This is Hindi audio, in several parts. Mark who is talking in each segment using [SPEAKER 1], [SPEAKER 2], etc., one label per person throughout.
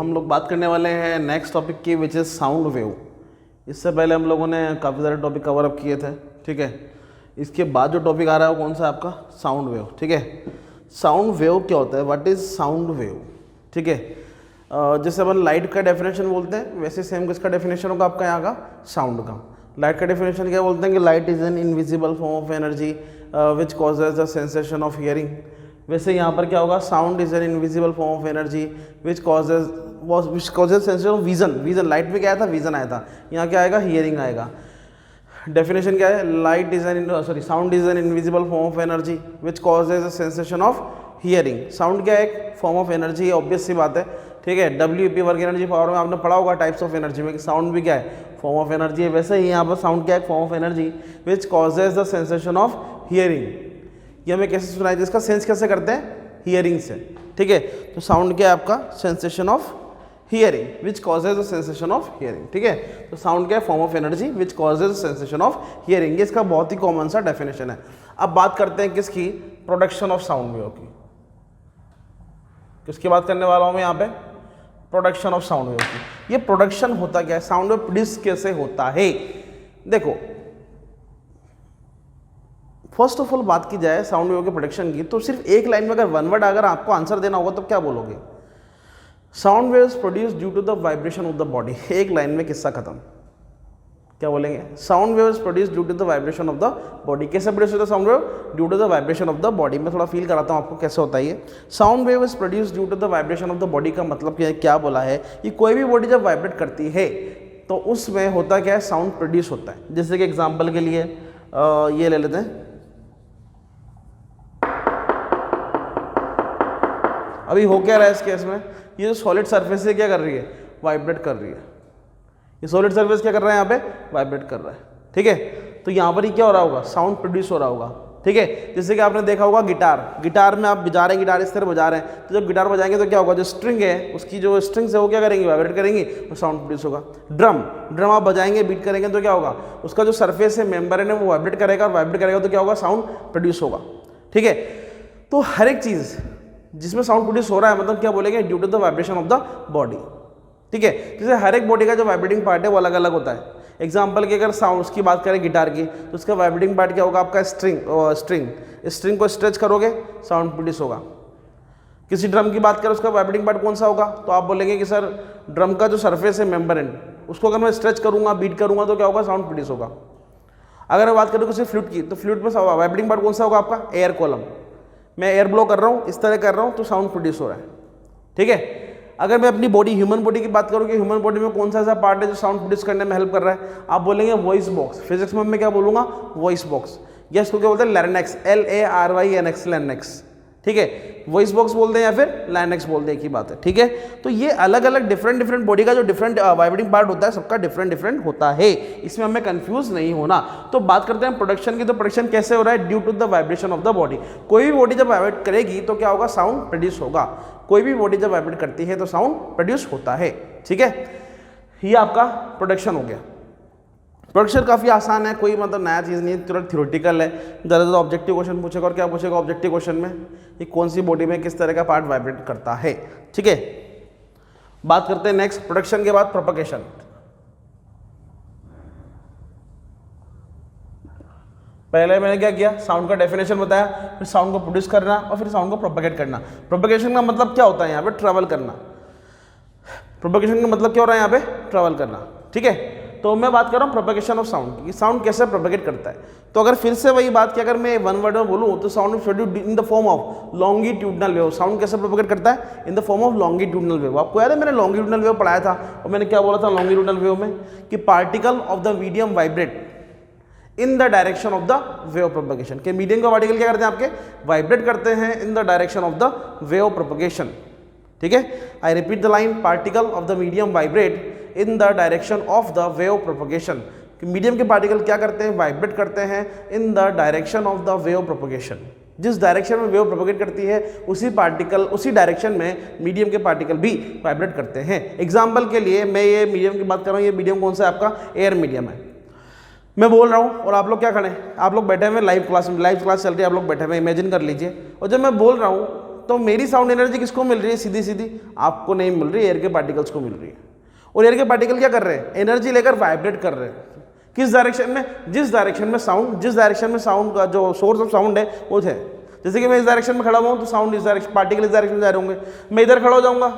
[SPEAKER 1] हम लोग बात करने वाले हैं नेक्स्ट टॉपिक की, विच इज़ साउंड वेव। इससे पहले हम लोगों ने काफ़ी सारे टॉपिक कवर अप किए थे, ठीक है। इसके बाद जो टॉपिक आ रहा है वो कौन सा है आपका, साउंड वेव, ठीक है। साउंड वेव क्या होता है, व्हाट इज़ साउंड वेव, ठीक है। जैसे अपन लाइट का डेफिनेशन बोलते हैं, वैसे सेम किसका डेफिनेशन होगा आपका यहाँ का, साउंड का। लाइट का डेफिनेशन क्या बोलते हैं कि light is an invisible form of energy which causes the sensation of hearing. वैसे यहाँ पर क्या होगा, sound is an invisible form of energy which causes sensation of vision. Light में क्या आया था, विजन आया था, यहाँ क्या आएगा, हियरिंग आएगा। डेफिनेशन क्या है, light is an sound is an invisible form of energy which causes a sensation of hearing. Sound क्या है, एक फॉर्म ऑफ एनर्जी है, ऑब्वियस सी बात है, ठीक है। WP वर्क एनर्जी पावर में आपने पढ़ा होगा टाइप्स ऑफ एनर्जी में कि साउंड भी क्या है, फॉर्म ऑफ एनर्जी है। वैसे ही यहाँ पर साउंड क्या है, form of energy which causes the sensation of hearing. ये हमें कैसे सुनाई दे, इसका सेंस कैसे करते हैं, हियरिंग से, ठीक है। तो साउंड क्या है आपका, sensation of hearing which causes the sensation of hearing, ठीक है। तो साउंड क्या है, form of energy which causes the sensation of hearing. ये इसका बहुत ही कॉमन सा डेफिनेशन है। अब बात करते हैं किसकी, प्रोडक्शन ऑफ साउंड वेव की। किसकी बात करने वाला हूँ मैं यहाँ पे, प्रोडक्शन ऑफ साउंड वेव की। ये प्रोडक्शन होता क्या है, साउंड वेव प्रोड्यूस कैसे होता है। देखो फर्स्ट ऑफ ऑल बात की जाए साउंड वेव के प्रोडक्शन की, तो सिर्फ एक लाइन में अगर वन वर्ड अगर आपको आंसर देना होगा तो क्या बोलोगे, sound waves produce due to the vibration of the body. एक लाइन में किस्सा खत्म। क्या बोलेंगे, sound waves produce due to the vibration of the body. कैसे प्रोड्यूस होता है sound wave, due to the vibration of the body. मैं थोड़ा फील कराता हूँ आपको कैसे होता है ये। Sound wave is produce due to the vibration of the body का मतलब क्या बोला है कि कोई भी बॉडी जब वाइब्रेट करती है तो उसमें होता क्या है, साउंड प्रोड्यूस होता है। जैसे कि एग्जाम्पल के लिए ये ले लेते हैं, अभी हो क्या रहा है इस केस में, ये जो सॉलिड सरफेस है क्या कर रही है, वाइब्रेट कर रही है। ये सॉलिड सरफेस क्या कर रहा है, यहाँ पे वाइब्रेट कर रहा है, ठीक है। तो यहाँ पर ही क्या हो रहा होगा, साउंड प्रोड्यूस हो रहा होगा, ठीक है। जैसे कि आपने देखा होगा गिटार में आप बजा रहे हैं, गिटार इस तरह बजा रहे हैं, तो जब गिटार बजाएंगे तो क्या होगा, जो स्ट्रिंग है उसकी जो स्ट्रिंग्स है वो क्या करेंगी, वाइब्रेट करेंगी, और साउंड प्रोड्यूस होगा। ड्रम आप बजाएंगे, बीट करेंगे तो क्या होगा, उसका जो सरफेस है, मेम्ब्रेन है, वो वाइब्रेट करेगा, और वाइब्रेट करेगा तो क्या होगा, साउंड प्रोड्यूस होगा, ठीक है। तो हर एक चीज़ जिसमें साउंड प्रोड्यूस हो रहा है मतलब क्या बोलेंगे, due to the vibration of the body, ठीक है। जैसे हर एक बॉडी का जो वाइब्रेटिंग पार्ट है वो अलग अलग होता है। एग्जांपल की अगर साउंड की बात करें गिटार की, तो उसका वाइब्रेटिंग पार्ट क्या होगा आपका, स्ट्रिंग को स्ट्रेच करोगे साउंड प्रोड्यूस होगा। किसी ड्रम की बात करें उसका वाइब्रेटिंग पार्ट कौन सा होगा, तो आप बोलेंगे कि सर ड्रम का जो सरफेस है मेम्ब्रेन, उसको अगर मैं स्ट्रेच करूंगा, बीट करूंगा तो क्या होगा, साउंड प्रोड्यूस होगा। अगर मैं बात करूँ किसी फ्लूट की, तो फ्लूट में वाइब्रेटिंग पार्ट कौन सा होगा आपका, एयर कॉलम। मैं एयर ब्लो कर रहा हूँ, इस तरह कर रहा हूँ तो साउंड प्रोड्यूस हो रहा है, ठीक है। अगर मैं अपनी बॉडी, ह्यूमन बॉडी की बात करूँ कि ह्यूमन बॉडी में कौन सा ऐसा पार्ट है जो साउंड प्रोड्यूस करने में हेल्प कर रहा है, आप बोलेंगे वॉइस बॉक्स। फिजिक्स में मैं क्या बोलूँगा, वॉइस बॉक्स, या इसको क्या बोलते हैं, लैरिंक्स, LARYNX, लैरिंक्स, ठीक है। वॉइस बॉक्स बोलते हैं या फिर लैरिंक्स बोलते हैं, एक ही बात है, ठीक है। तो ये अलग अलग डिफरेंट बॉडी का जो डिफरेंट वाइब्रेटिंग पार्ट होता है, सबका डिफरेंट होता है, इसमें हमें कंफ्यूज नहीं होना। तो बात करते हैं प्रोडक्शन की, तो प्रोडक्शन कैसे हो रहा है, due to the vibration of the body. कोई भी बॉडी जब वाइब्रेट करेगी तो क्या होगा, साउंड प्रोड्यूस होगा। कोई भी बॉडी जब वाइब्रेट करती है तो साउंड प्रोड्यूस होता है, ठीक है। ये आपका प्रोडक्शन हो गया। प्रोडक्शन काफ़ी आसान है, कोई मतलब नया चीज़ नहीं है, तुरंत थ्योरेटिकल है। ज़्यादा ऑब्जेक्टिव क्वेश्चन पूछेगा, और क्या पूछेगा ऑब्जेक्टिव क्वेश्चन में, ये कौन सी बॉडी में किस तरह का पार्ट वाइब्रेट करता है, ठीक है। बात करते हैं नेक्स्ट, प्रोडक्शन के बाद प्रोपगेशन। पहले मैंने क्या किया, साउंड का डेफिनेशन बताया, फिर साउंड को प्रोड्यूस करना, और फिर साउंड को प्रोपगेट करना। प्रोपगेशन का मतलब क्या होता है, यहाँ पे ट्रैवल करना। प्रोपगेशन का मतलब क्या हो रहा है, यहाँ पे ट्रैवल करना, ठीक है। तो मैं बात कर रहा हूँ प्रोपगेशन ऑफ साउंड की, साउंड कैसे प्रोपगेट करता है। तो अगर फिर से वही बात की अगर मैं वन वर्ड में बोलूँ तो sound produced in the form of longitudinal wave. Sound कैसे प्रोपगेट करता है, in the form of longitudinal wave. आपको याद है मैंने लॉन्गिट्यूडनल वेव पढ़ाया था, और मैंने क्या बोला था लॉन्गिट्यूडनल वेव में, कि particle of the medium vibrate in the direction of the wave propagation. के मीडियम का पार्टिकल क्या करते हैं, आपके वाइब्रेट करते हैं in the direction of the wave propagation, ठीक है। I repeat the line, particle of the medium vibrate in the direction of the wave propagation. Medium के पार्टिकल क्या करते हैं, वाइब्रेट करते हैं in the direction of the wave propagation. जिस डायरेक्शन में वेव प्रोपगेट करती है उसी डायरेक्शन में मीडियम के पार्टिकल भी वाइब्रेट करते हैं। एग्जाम्पल के लिए मैं ये मीडियम की बात कर रहा हूँ, ये मीडियम कौन सा है आपका, एयर मीडियम है। मैं बोल रहा हूँ और आप लोग क्या खड़े हैं, आप लोग बैठे हुए लाइव क्लास चल रही है, आप लोग बैठे हुए, इमेजिन कर लीजिए। और जब मैं बोल रहा हूँ तो मेरी साउंड एनर्जी किसको मिल रही है? सीधी सीधी आपको नहीं मिल रही, एयर के पार्टिकल्स को मिल रही है। और एयर के पार्टिकल क्या कर रहे हैं? एनर्जी लेकर वाइब्रेट कर रहे हैं। किस डायरेक्शन में? जिस डायरेक्शन में साउंड का जो सोर्स ऑफ साउंड है वो है। जैसे कि मैं इस डायरेक्शन में खड़ा हुआ हूँ तो साउंड इस डायरेक्शन, पार्टिकल इस डायरेक्शन में जा रहे होंगे। मैं इधर खड़ा हो जाऊंगा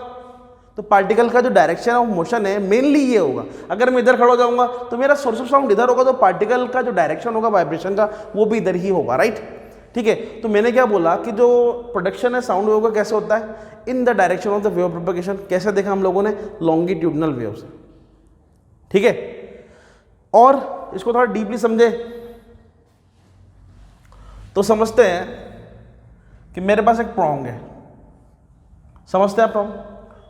[SPEAKER 1] तो पार्टिकल का जो डायरेक्शन ऑफ मोशन है मेनली ये होगा। अगर मैं इधर खड़ा हो जाऊंगा तो मेरा सोर्स ऑफ साउंड इधर होगा, तो पार्टिकल का जो डायरेक्शन होगा वाइब्रेशन का वो भी इधर ही होगा, राइट। ठीक है, तो मैंने क्या बोला कि जो प्रोडक्शन है साउंड वेव का कैसे होता है? In the direction of the wave propagation. कैसे देखा हम लोगों ने? लॉन्गिट्यूडनल वेव से। ठीक है, और इसको थोड़ा डीपली समझे तो समझते हैं कि मेरे पास एक प्रोंग है। समझते हैं प्रोंग?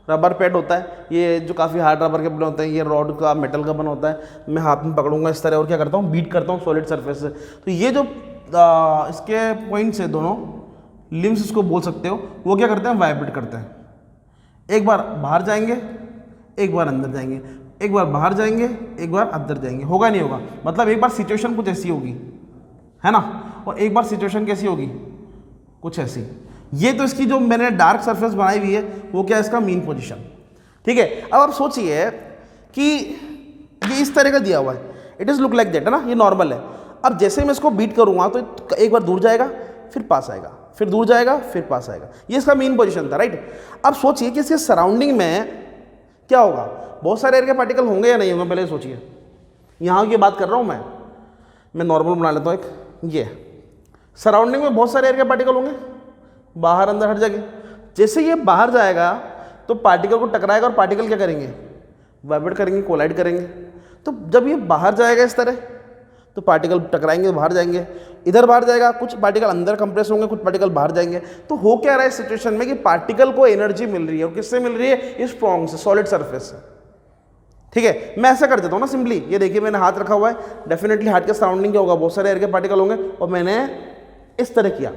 [SPEAKER 1] रबर पैड होता है, ये जो काफ़ी हार्ड रबर के बने होते हैं, ये रॉड का मेटल का बना होता है। मैं हाथ में पकड़ूंगा इस तरह और क्या करता हूँ? बीट करता हूँ सॉलिड सरफेस से। तो ये जो इसके पॉइंट्स है, दोनों लिम्स इसको बोल सकते हो, वो क्या करते हैं? वाइब्रेट करते हैं। एक बार बाहर जाएंगे, एक बार अंदर जाएंगे, एक बार बाहर जाएंगे, एक बार अंदर जाएंगे। होगा नहीं होगा? मतलब एक बार सिचुएशन कुछ ऐसी होगी, है ना, और एक बार सिचुएशन कैसी होगी? कुछ ऐसी। ये तो इसकी जो मैंने डार्क सरफेस बनाई हुई है वो क्या है? इसका मीन पोजीशन। ठीक है, अब आप सोचिए कि ये इस तरह का दिया हुआ है, it is look like that, है ना, ये नॉर्मल है। अब जैसे मैं इसको बीट करूँगा तो एक बार दूर जाएगा, फिर पास आएगा, फिर दूर जाएगा, फिर पास आएगा। ये इसका मीन पोजीशन था, राइट। अब सोचिए कि इसके सराउंडिंग में क्या होगा? बहुत सारे एयर के पार्टिकल होंगे या नहीं होंगे? पहले सोचिए। यहाँ की बात कर रहा हूँ मैं नॉर्मल बना लेता हूँ एक। ये सराउंडिंग में बहुत सारे एयर के पार्टिकल होंगे, बाहर अंदर हर जगह। जैसे ये बाहर जाएगा तो पार्टिकल को टकराएगा और पार्टिकल क्या करेंगे? वाइब्रेट करेंगे, कोलाइड करेंगे। तो जब ये बाहर जाएगा इस तरह तो पार्टिकल टकराएंगे, बाहर जाएंगे। इधर बाहर जाएगा, कुछ पार्टिकल अंदर कंप्रेस होंगे, कुछ पार्टिकल बाहर जाएंगे। तो हो क्या रहा है इस सिचुएशन में कि पार्टिकल को एनर्जी मिल रही है, और किससे मिल रही है? इस प्रोंग से, सॉलिड सरफेस से। ठीक है, मैं ऐसा कर देता हूँ ना सिंपली। ये देखिए मैंने हाथ रखा हुआ है, डेफिनेटली हाथ के सराउंडिंग क्या होगा? बहुत सारे एयर के पार्टिकल होंगे, और मैंने इस तरह किया,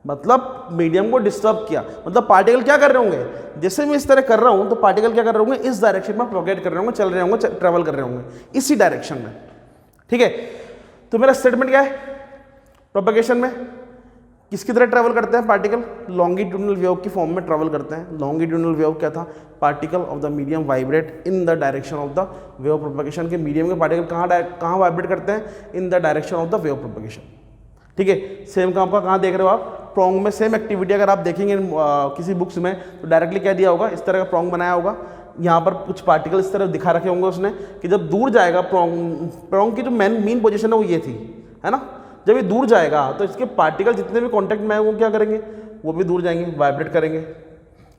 [SPEAKER 1] मतलब मीडियम को डिस्टर्ब किया। मतलब पार्टिकल क्या कर रहे होंगे? जैसे मैं इस तरह कर रहा हूं तो पार्टिकल क्या कर रहे होंगे? इस डायरेक्शन में प्रोगेट कर रहे होंगे, चल रहे होंगे, ट्रेवल कर रहे होंगे इसी डायरेक्शन में। ठीक है, तो मेरा स्टेटमेंट क्या है? प्रोपगेशन में किसकी तरह ट्रेवल करते हैं पार्टिकल? लॉन्गिट्यूडनल वेव की फॉर्म में ट्रेवल करते हैं। लॉन्गिट्यूडनल वेव क्या था? Particle of the medium vibrate in the direction of the wave propagation. के मीडियम के पार्टिकल कहाँ वाइब्रेट करते हैं? In the direction of the wave propagation. ठीक है, सेम काम का कहाँ देख रहे हो आप? प्रोंग में सेम एक्टिविटी अगर आप देखेंगे किसी बुक्स में तो डायरेक्टली क्या दिया होगा? इस तरह का प्रोंग बनाया होगा, यहाँ पर कुछ पार्टिकल इस तरह दिखा रखे होंगे उसने कि जब दूर जाएगा प्रोंग की जो मीन पोजीशन है वो ये थी, है ना। जब ये दूर जाएगा तो इसके पार्टिकल जितने भी कॉन्टैक्ट में आए वो क्या करेंगे? वो भी दूर जाएंगे, वाइब्रेट करेंगे।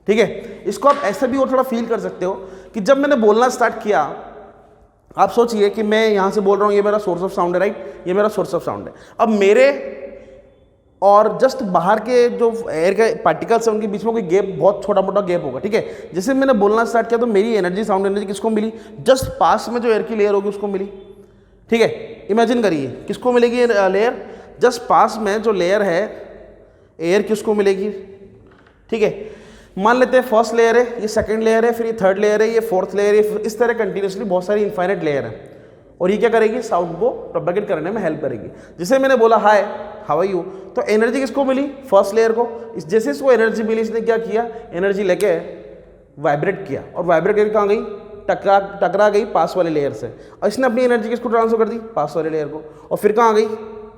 [SPEAKER 1] ठीक है, इसको आप ऐसा भी और थोड़ा फील कर सकते हो कि जब मैंने बोलना स्टार्ट किया, आप सोचिए कि मैं यहाँ से बोल रहा हूँ, ये मेरा सोर्स ऑफ साउंड है, राइट, ये मेरा सोर्स ऑफ साउंड है। अब मेरे और जस्ट बाहर के जो एयर के पार्टिकल्स हैं उनके बीच में कोई गैप, बहुत छोटा मोटा गैप होगा। ठीक है, जैसे मैंने बोलना स्टार्ट किया तो मेरी एनर्जी, साउंड एनर्जी किसको मिली? जस्ट पास में जो एयर की लेयर होगी उसको मिली। ठीक है, इमेजिन करिए किसको मिलेगी लेयर? जस्ट पास में जो लेयर है एयर की उसको मिलेगी। ठीक है, मान लेते हैं फर्स्ट लेयर है, ये सेकंड लेयर है, फिर ये थर्ड लेयर है, ये फोर्थ लेयर है, इस तरह कंटिन्यूसली बहुत सारी इनफाइनाइट लेयर है, और ये क्या करेगी? साउंड को प्रोपेगेट करने में हेल्प करेगी। जैसे मैंने बोला हाय, हाउ आर यू, तो एनर्जी किसको मिली? फर्स्ट लेयर को। जैसे इसको एनर्जी मिली, इसने क्या किया? एनर्जी लेके वाइब्रेट किया, और वाइब्रेट करके कहाँ गई? टकरा गई पास वाले लेयर से, और इसने अपनी एनर्जी किसको ट्रांसफर कर दी? पास वाले लेयर को, और फिर कहाँ गई?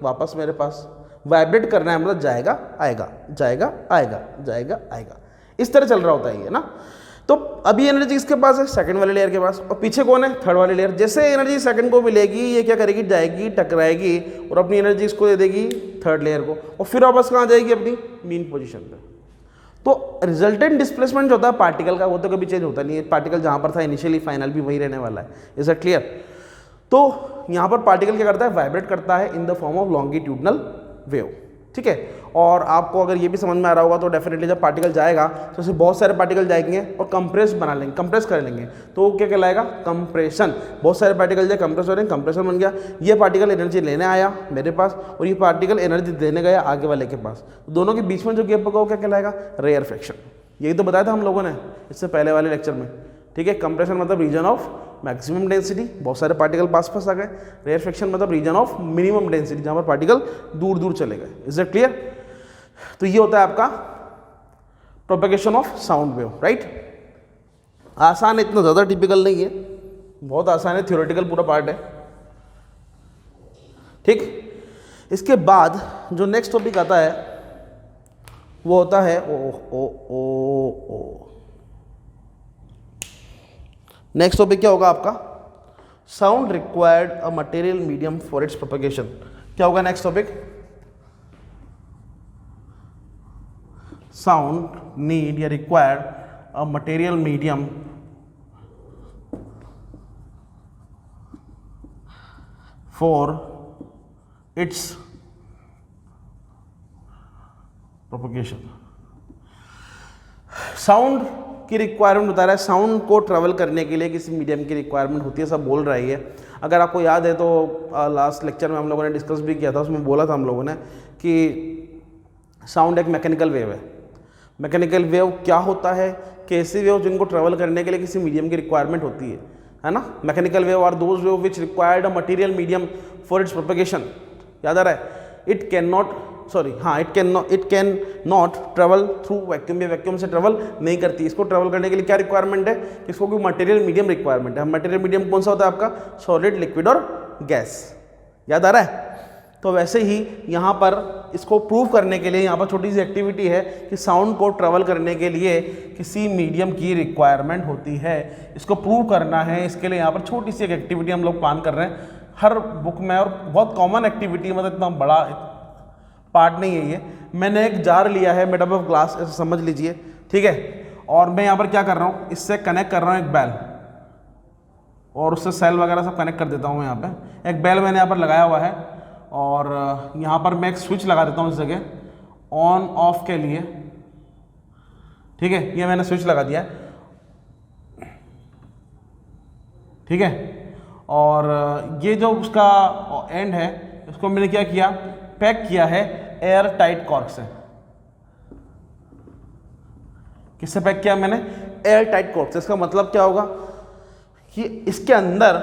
[SPEAKER 1] वापस मेरे पास। वाइब्रेट करना है मतलब जाएगा आएगा, जाएगा आएगा, जाएगा आएगा, इस तरह चल रहा होता है ये ना। तो अभी एनर्जी किसके पास है? सेकंड वाले लेयर के पास, और पीछे कौन है? थर्ड वाले लेयर। जैसे एनर्जी सेकंड को मिलेगी, ये क्या करेगी? जाएगी, टकराएगी, और अपनी एनर्जी इसको दे देगी थर्ड लेयर को, और फिर वापस कहाँ जाएगी? अपनी मीन पोजीशन पे। तो रिजल्टेंट डिस्प्लेसमेंट जो होता है पार्टिकल का, वो तो कभी चेंज होता नहीं है। पार्टिकल जहाँ पर था इनिशियली, फाइनल भी वही रहने वाला है। Is it clear? तो यहाँ पर पार्टिकल क्या करता है? वाइब्रेट करता है in the form of longitudinal wave. ठीक है, और आपको अगर ये भी समझ में आ रहा होगा तो डेफिनेटली जब पार्टिकल जाएगा तो उससे बहुत सारे पार्टिकल जाएंगे और कंप्रेस बना लेंगे, कंप्रेस कर लेंगे, तो क्या कहलाएगा? कंप्रेशन। बहुत सारे पार्टिकल जाए, कंप्रेस हो रहे हैं, कंप्रेशन बन गया। ये पार्टिकल एनर्जी लेने आया मेरे पास, और ये पार्टिकल एनर्जी देने गया आगे वाले के पास। दोनों के बीच में जो गैप होगा वो क्या कहलाएगा? Rarefaction. यही तो बताया था हम लोगों ने इससे पहले वाले लेक्चर में। ठीक है, कंप्रेशन मतलब रीजन ऑफ मैक्सिमम डेंसिटी, बहुत सारे पार्टिकल पास पास आ गए। रेयर फ्रैक्शन मतलब रीजन ऑफ मिनिमम डेंसिटी, जहाँ पर पार्टिकल दूर दूर चले गए। Is it clear? तो ये होता है आपका propagation of sound wave, right. आसान है, इतना ज़्यादा टिपिकल नहीं है, बहुत आसान है, थियोरेटिकल पूरा पार्ट है, ठीक। इसके बाद जो नेक्स्ट टॉपिक आता है वो होता है नेक्स्ट टॉपिक क्या होगा आपका, sound required a material medium for its propagation. क्या होगा नेक्स्ट टॉपिक, साउंड नीड या required a material medium for its propagation. Sound की रिक्वायरमेंट बता रहा है, साउंड को ट्रैवल करने के लिए किसी मीडियम की रिक्वायरमेंट होती है, सब बोल रहा है ये। अगर आपको याद है तो लास्ट लेक्चर में हम लोगों ने डिस्कस भी किया था, उसमें बोला था हम लोगों ने कि साउंड एक मैकेनिकल वेव है। मैकेनिकल वेव क्या होता है, कैसी वेव जिनको ट्रैवल करने के लिए किसी मीडियम की रिक्वायरमेंट होती है ना। Mechanical wave are those wave which required a material medium for its propagation. याद आ रहा है, it can not travel through vacuum, ये वैक्यूम से ट्रेवल नहीं करती। इसको ट्रेवल करने के लिए क्या रिक्वायरमेंट है, इसको कोई मटेरियल मीडियम रिक्वायरमेंट है। मटेरियल मीडियम कौन सा होता है आपका, सॉलिड, लिक्विड और गैस। याद आ रहा है। तो वैसे ही यहाँ पर इसको प्रूव करने के लिए यहाँ पर छोटी सी एक्टिविटी है कि साउंड को ट्रेवल करने के लिए किसी मीडियम की रिक्वायरमेंट होती है, इसको प्रूव करना है। इसके लिए यहाँ पर छोटी सी एक एक्टिविटी हम लोग प्लान कर रहे हैं हर बुक में, और बहुत कॉमन एक्टिविटी, मतलब इतना बड़ा पार्ट नहीं है ये। मैंने एक जार लिया है मेड अप ऑफ ग्लास, ऐसे समझ लीजिए, ठीक है। और मैं यहाँ पर क्या कर रहा हूँ, इससे कनेक्ट कर रहा हूँ एक बेल, और उससे सेल वगैरह सब कनेक्ट कर देता हूँ। यहाँ पे एक बेल मैंने यहाँ पर लगाया हुआ है, और यहाँ पर मैं एक स्विच लगा देता हूँ इस जगह ऑन ऑफ के लिए, ठीक है। ये मैंने स्विच लगा दिया है, ठीक है। और ये जो उसका एंड है, इसको मैंने क्या किया, पैक किया है एयर टाइट कॉर्क से। किससे पैक किया मैंने, एयर टाइट कॉर्क से। इसका मतलब क्या होगा कि इसके अंदर,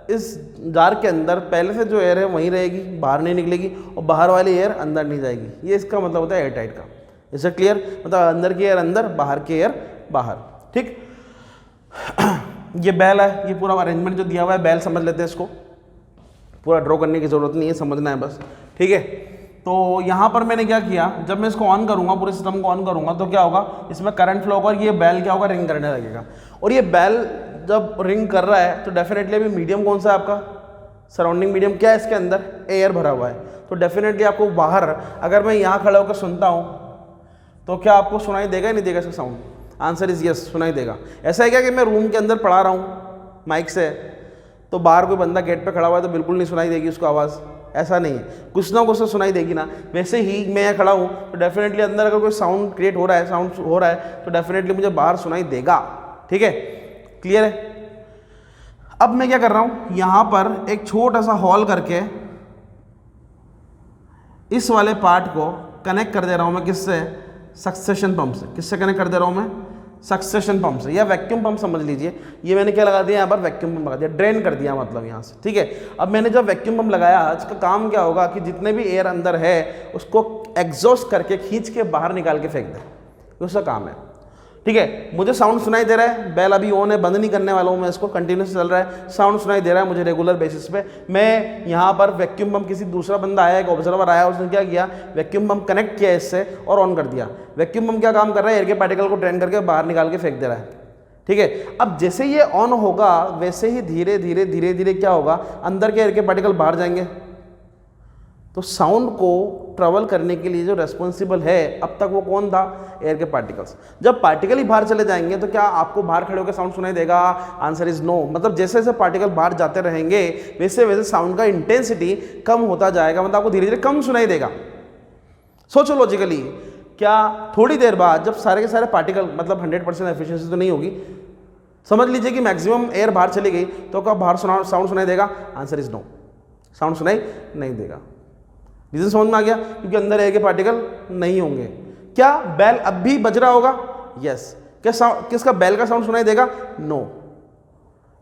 [SPEAKER 1] इस जार के अंदर पहले से जो एयर है वहीं रहेगी, बाहर नहीं निकलेगी, और बाहर वाली एयर अंदर नहीं जाएगी। ये इसका मतलब होता है एयर टाइट का। इससे क्लियर, मतलब अंदर की एयर अंदर, बाहर की एयर बाहर, ठीक। ये बेल है, ये पूरा अरेंजमेंट जो दिया हुआ है, बेल समझ लेते हैं इसको, पूरा ड्रॉ करने की जरूरत नहीं है, समझना है बस, ठीक है। तो यहाँ पर मैंने क्या किया, जब मैं इसको ऑन करूँगा, पूरे सिस्टम को ऑन करूँगा, तो क्या होगा, इसमें करंट फ्लो होगा, और ये बेल क्या होगा, रिंग करने लगेगा। और ये बेल जब रिंग कर रहा है तो डेफिनेटली अभी मीडियम कौन सा है आपका, सराउंडिंग मीडियम क्या है, इसके अंदर एयर भरा हुआ है। तो डेफिनेटली आपको बाहर, अगर मैं यहाँ खड़ा होकर सुनता हूँ तो क्या आपको सुनाई देगा या नहीं देगा इसका साउंड? आंसर इज यस, सुनाई देगा। ऐसा है क्या कि मैं रूम के अंदर पढ़ा रहा हूँ माइक से, तो बाहर कोई बंदा गेट पे खड़ा हुआ है तो बिल्कुल नहीं सुनाई देगी उसको आवाज़? ऐसा नहीं है, कुछ ना कुछ तो सुनाई देगी ना। वैसे ही मैं यहाँ खड़ा हूँ तो डेफिनेटली अंदर अगर कोई साउंड क्रिएट हो रहा है, साउंड हो रहा है, तो डेफिनेटली मुझे बाहर सुनाई देगा, ठीक है। क्लियर है। अब मैं क्या कर रहा हूँ, यहाँ पर एक छोटा सा हॉल करके इस वाले पार्ट को कनेक्ट कर दे रहा हूँ मैं, किससे, सक्सेशन पंप से। किससे कनेक्ट कर दे रहा हूँ मैं, सक्सेशन पंप से, या वैक्यूम पंप समझ लीजिए। ये मैंने क्या लगा दिया यहाँ पर, वैक्यूम पंप लगा दिया, ड्रेन कर दिया मतलब यहाँ से, ठीक है। अब मैंने जब वैक्यूम पंप लगाया, इसका काम क्या होगा कि जितने भी एयर अंदर है उसको एग्जॉस्ट करके खींच के बाहर निकाल के फेंक दे, उसका काम है, ठीक है। मुझे साउंड सुनाई दे रहा है, बेल अभी ऑन है, बंद नहीं करने वाला हूँ मैं इसको, कंटिन्यूस चल रहा है, साउंड सुनाई दे रहा है मुझे रेगुलर बेसिस पे। मैं यहाँ पर वैक्यूम पंप, किसी दूसरा बंदा आया, एक ऑब्जर्वर आया, उसने क्या किया, वैक्यूम पंप कनेक्ट किया इससे और ऑन कर दिया। वैक्यूम पंप क्या काम कर रहा है, एयर के पार्टिकल को ड्रेन करके बाहर निकाल के फेंक दे रहा है, ठीक है। अब जैसे ये ऑन होगा वैसे ही धीरे धीरे धीरे धीरे क्या होगा, अंदर के एयर के पार्टिकल बाहर जाएंगे। तो साउंड को ट्रैवल करने के लिए जो रेस्पॉन्सिबल है अब तक वो कौन था, एयर के पार्टिकल्स। जब पार्टिकल ही बाहर चले जाएंगे तो क्या आपको बाहर खड़े होकर साउंड सुनाई देगा? Answer is no. मतलब जैसे जैसे पार्टिकल बाहर जाते रहेंगे वैसे वैसे साउंड का इंटेंसिटी कम होता जाएगा, मतलब आपको धीरे धीरे कम सुनाई देगा। सोचो लॉजिकली, क्या थोड़ी देर बाद जब सारे के सारे पार्टिकल, मतलब 100% एफिशिएंसी तो नहीं होगी, समझ लीजिए कि मैक्सिमम एयर बाहर चली गई, तो क्या बाहर साउंड सुनाई देगा? आंसर इज नो, साउंड सुनाई नहीं देगा। रीजन समझ में आ गया? क्योंकि अंदर एयर के पार्टिकल नहीं होंगे। क्या बेल अब भी बज रहा होगा? यस। क्या किसका बेल का साउंड सुनाई देगा? नो।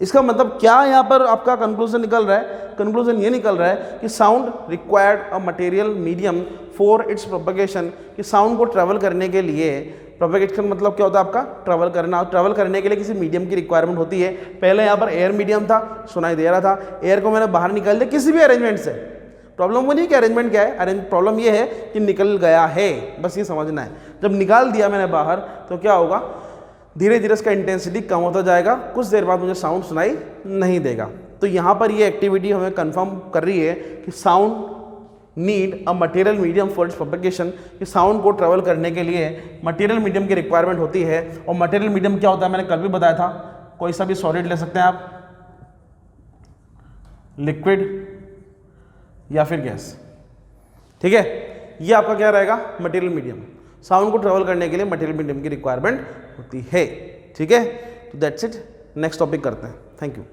[SPEAKER 1] इसका मतलब क्या यहाँ पर आपका कंक्लूजन निकल रहा है? कंक्लूजन ये निकल रहा है कि sound required a material medium for it's propagation, कि साउंड को ट्रैवल करने के लिए, प्रोपगेशन मतलब क्या होता है आपका ट्रैवल करना, ट्रैवल करने के लिए किसी मीडियम की रिक्वायरमेंट होती है। पहले यहाँ पर एयर मीडियम था, सुनाई दे रहा था, एयर को मैंने बाहर निकाल दिया किसी भी अरेंजमेंट से। प्रॉब्लम वो नहीं कि अरेंजमेंट क्या है, प्रॉब्लम ये है कि निकल गया है, बस ये समझना है। जब निकाल दिया मैंने बाहर तो क्या होगा, धीरे धीरे इसका इंटेंसिटी कम होता जाएगा, कुछ देर बाद मुझे साउंड सुनाई नहीं देगा। तो यहाँ पर ये एक्टिविटी हमें कंफर्म कर रही है कि sound need a material medium for it's propagation, कि साउंड को ट्रेवल करने के लिए मटेरियल मीडियम की रिक्वायरमेंट होती है। और मटेरियल मीडियम क्या होता है मैंने कल भी बताया था, कोई सा भी सॉलिड ले सकते हैं आप, लिक्विड या फिर गैस, ठीक है। ये आपका क्या रहेगा, मटेरियल मीडियम। साउंड को ट्रेवल करने के लिए मटेरियल मीडियम की रिक्वायरमेंट होती है, ठीक है। तो दैट्स इट, नेक्स्ट टॉपिक करते हैं। Thank you.